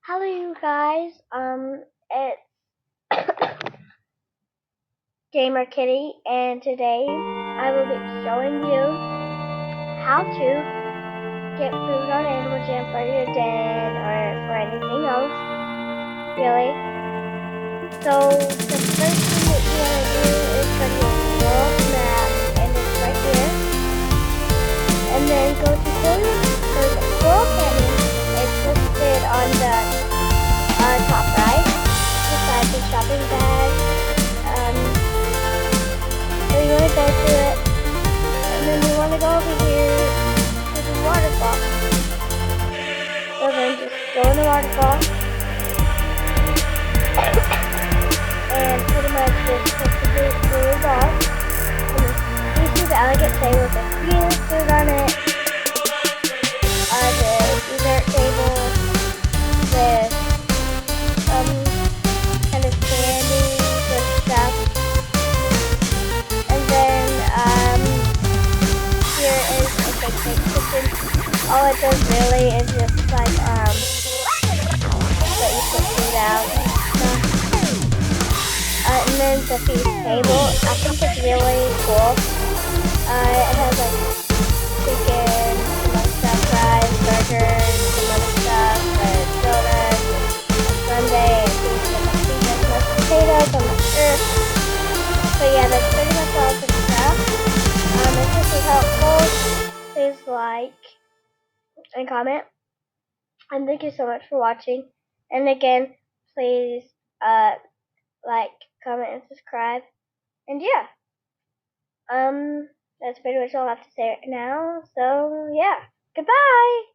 Hello, you guys. It's Gamer Kitty, and today I will be showing you how to get food on Animal Jam for your den or for anything else, really. So the first thing that you want to do is go to your world map, and it's right here, and then go to Coral Canyon. It's listed on the top right, beside the shopping bag. So you want to go to it, and then you want to go over here to the waterfall. So then just go in the waterfall, and pretty much just put the blue ball. And you see the elegant table with a few food on it. The dessert table with some kind of candies and stuff. And then here is a big kitchen. All it does really is just like let you put food out and stuff. And then the feast table, I think it's really cool. It has like chicken, some other stuff, fries, burgers, some other stuff, donuts, sundae, I think there's mashed potatoes, I'm not sure. So yeah, that's pretty much all the stuff. If this was helpful, please like and comment. And thank you so much for watching. And again, please like, comment, and subscribe. And yeah, that's pretty much all I have to say right now. So yeah, goodbye.